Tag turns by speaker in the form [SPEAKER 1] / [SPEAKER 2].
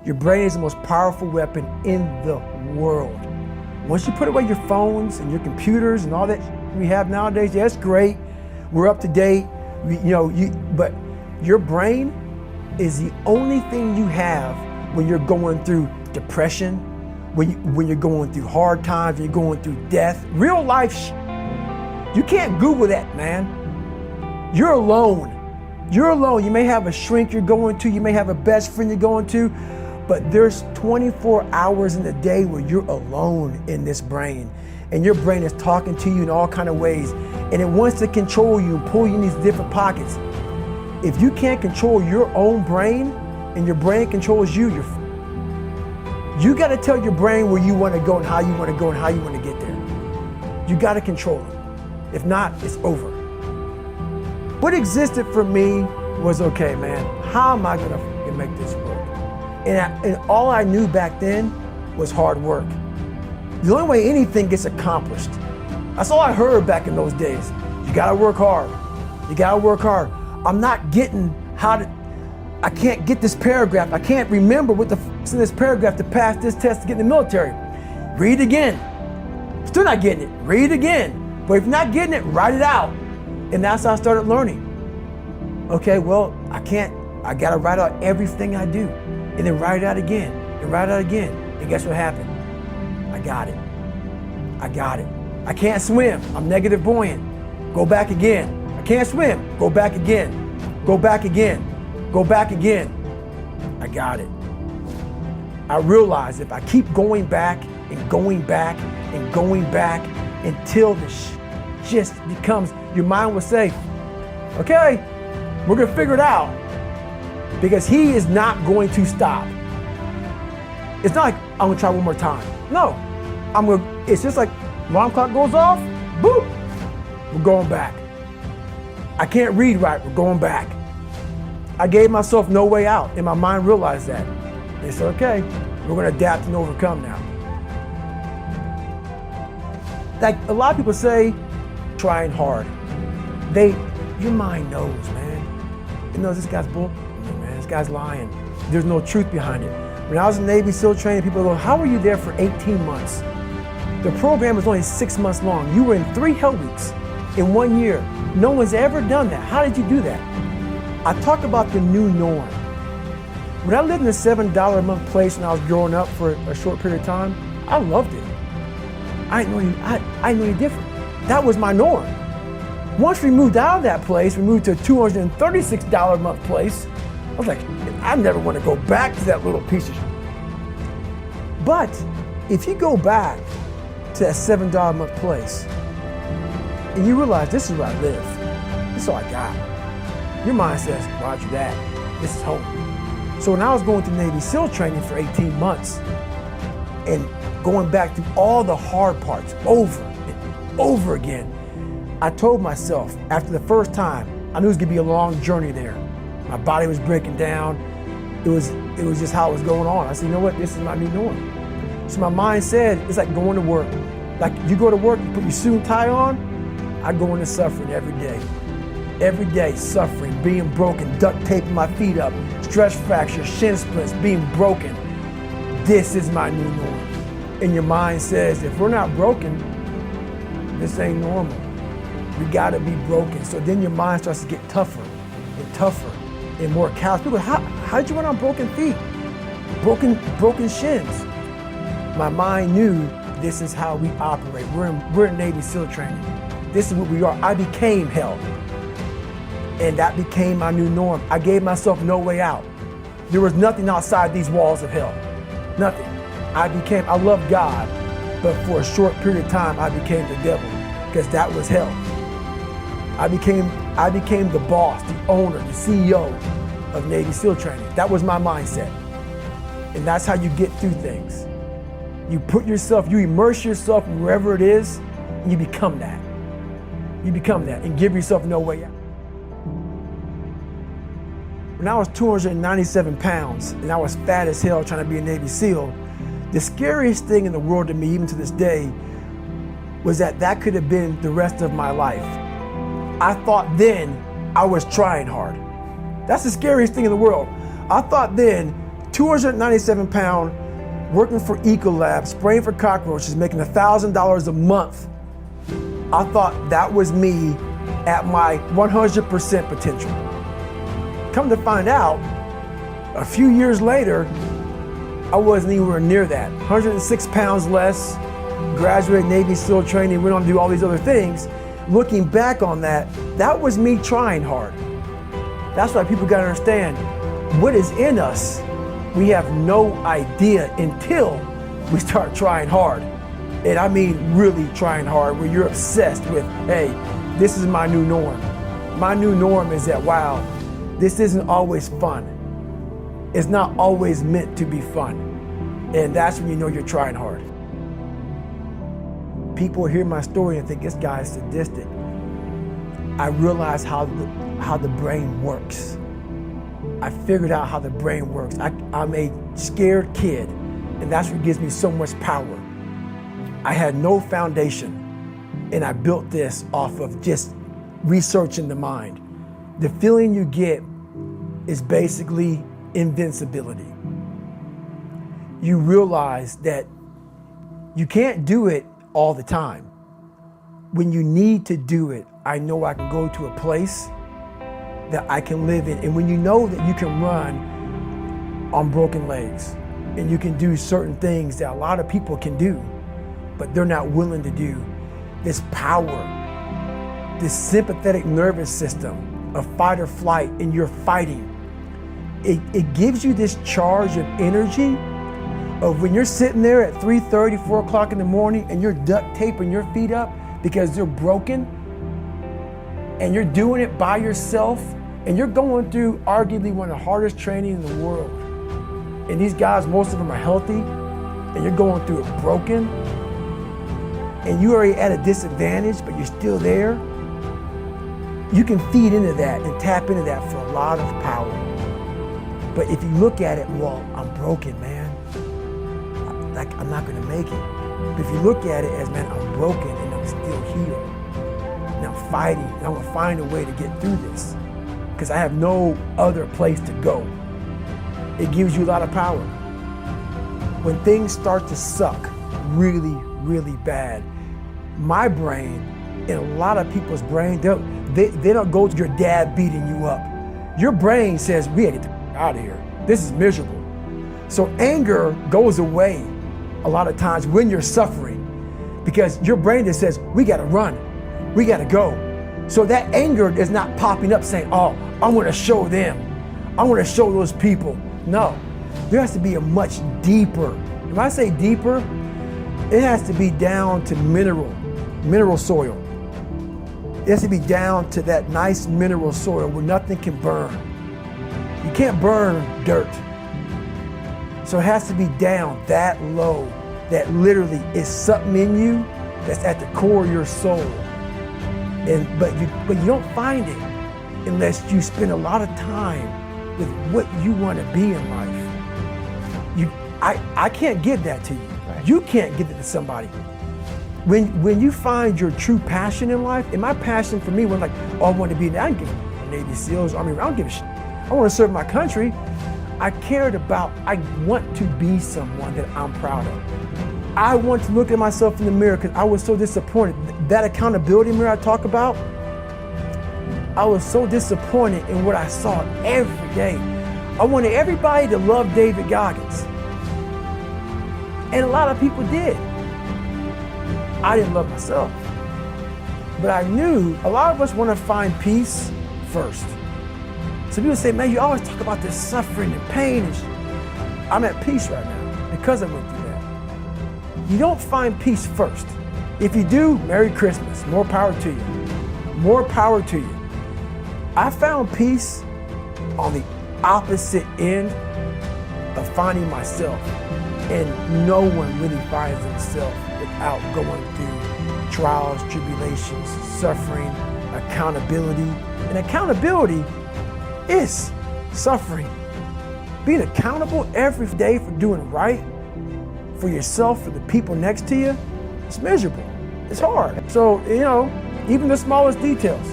[SPEAKER 1] Your brain is the most powerful weapon in the world. Once you put away your phones and your computers and all that we have nowadays, yeah, it's great. We're up to date. But your brain is the only thing you have when you're going through depression, when you're going through hard times, when you're going through death. Real life you can't Google that, man. You're alone. You're alone. You may have a shrink you're going to, you may have a best friend you're going to, but there's 24 hours in the day where you're alone in this brain. And your brain is talking to you in all kinds of ways. And it wants to control you and pull you in these different pockets. If you can't control your own brain and your brain controls you, you got to tell your brain where you want to go and how you want to go and how you want to get there. You got to control it. If not, it's over. What existed for me was, okay, man, how am I going to make this work? And all I knew back then was hard work. The only way anything gets accomplished. That's all I heard back in those days. You gotta work hard. You gotta work hard. I'm not getting I can't get this paragraph. I can't remember what the f***'s in this paragraph to pass this test to get in the military. Read again. Still not getting it. Read again. But if you're not getting it, write it out. And that's how I started learning. Okay, well, I gotta write out everything I do. And then write it out again, and write it out again. And guess what happened? I got it. I can't swim. I'm negative buoyant. Go back again. I can't swim. Go back again. Go back again. Go back again. I got it. I realized if I keep going back and going back and going back until just becomes, your mind will say, okay, we're gonna figure it out. Because he is not going to stop. It's not like I'm gonna try one more time. No, it's just like alarm clock goes off, boop, we're going back. I can't read right, we're going back. I gave myself no way out, and my mind realized that. They said, okay, we're gonna adapt and overcome now. Like a lot of people say, trying hard. Your mind knows, man. It knows this guy's bull. Man, this guy's lying. There's no truth behind it. When I was in Navy SEAL training, people go, how were you there for 18 months? The program was only 6 months long. You were in 3 hell weeks in 1 year. No one's ever done that. How did you do that? I talk about the new norm. When I lived in a $7 a month place when I was growing up for a short period of time, I loved it. I didn't know any different. That was my norm. Once we moved out of that place, we moved to a $236 a month place. I was like, I never want to go back to that little piece of shit. But if you go back to that $7 a month place and you realize this is where I live, this is all I got. Your mind says, roger that, this is home. So when I was going through Navy SEAL training for 18 months and going back through all the hard parts over and over again, I told myself after the first time, I knew it was gonna be a long journey there. My body was breaking down. It was just how it was going on. I said, you know what, this is my new norm. So my mind said, it's like going to work. Like you go to work, you put your suit and tie on, I go into suffering every day. Every day, suffering, being broken, duct taping my feet up, stress fractures, shin splints, being broken. This is my new norm. And your mind says, if we're not broken, this ain't normal. We gotta be broken. So then your mind starts to get tougher and tougher and more callous. People, how did you run on broken feet? Broken shins. My mind knew this is how we operate. We're in Navy SEAL training. This is what we are. I became hell. And that became my new norm. I gave myself no way out. There was nothing outside these walls of hell. Nothing. I loved God, but for a short period of time, I became the devil because that was hell. I became the boss, the owner, the CEO of Navy SEAL training. That was my mindset. And that's how you get through things. You immerse yourself wherever it is, and you become that. You become that and give yourself no way out. When I was 297 pounds and I was fat as hell trying to be a Navy SEAL, the scariest thing in the world to me, even to this day, was that could have been the rest of my life. I thought then I was trying hard. That's the scariest thing in the world. I thought then 297 pound, working for Ecolab, spraying for cockroaches, making $1,000 a month. I thought that was me at my 100% potential. Come to find out, a few years later, I wasn't anywhere near that. 106 pounds less, graduated Navy SEAL training, went on to do all these other things. Looking back on that, that was me trying hard. That's why people gotta understand, what is in us, we have no idea until we start trying hard. And I mean really trying hard, where you're obsessed with, hey, this is my new norm. My new norm is that, wow, this isn't always fun. It's not always meant to be fun. And that's when you know you're trying hard. People hear my story and think this guy is sadistic. I realized how the brain works. I figured out how the brain works. I'm a scared kid, and that's what gives me so much power. I had no foundation, and I built this off of just researching the mind. The feeling you get is basically invincibility. You realize that you can't do it all the time. When you need to do it, I know I can go to a place that I can live in. And when you know that you can run on broken legs and you can do certain things that a lot of people can do, but they're not willing to do, this power, this sympathetic nervous system of fight or flight, and you're fighting, it gives you this charge of energy of when you're sitting there at 3:30, 4 o'clock in the morning and you're duct taping your feet up because they're broken, and you're doing it by yourself, and you're going through arguably one of the hardest training in the world. And these guys, most of them are healthy, and you're going through it broken, and you're already at a disadvantage, but you're still there. You can feed into that and tap into that for a lot of power. But if you look at it, well, I'm broken, man. I'm not gonna make it. But if you look at it as, man, I'm broken and I'm still here. And I'm fighting, and I'm gonna find a way to get through this, because I have no other place to go. It gives you a lot of power. When things start to suck really, really bad, my brain and a lot of people's brain, they don't go to your dad beating you up. Your brain says, we gotta get the out of here. This is miserable. So anger goes away a lot of times when you're suffering, because your brain just says, we gotta run, we gotta go. So that anger is not popping up saying, oh, I'm gonna show them, I'm gonna show those people. No, there has to be a much deeper, when I say deeper, it has to be down to mineral soil. It has to be down to that nice mineral soil where nothing can burn. You can't burn dirt. So it has to be down that low, that literally is something in you that's at the core of your soul. But you don't find it unless you spend a lot of time with what you want to be in life. I can't give that to you. Right. You can't give it to somebody. When you find your true passion in life, and my passion for me was like, oh, I want to be, I didn't give a Navy SEALs, Army, I don't give a shit. I want to serve my country. I want to be someone that I'm proud of. I want to look at myself in the mirror because I was so disappointed. That accountability mirror I talk about, I was so disappointed in what I saw every day. I wanted everybody to love David Goggins. And a lot of people did. I didn't love myself. But I knew a lot of us want to find peace first. So people say, man, you always talk about this suffering and pain. I'm at peace right now because I went through that. You don't find peace first. If you do, Merry Christmas. More power to you. More power to you. I found peace on the opposite end of finding myself. And no one really finds themselves without going through trials, tribulations, suffering, accountability. And accountability is suffering. Being accountable every day for doing right for yourself, for the people next to you, it's miserable. It's hard. So, even the smallest details.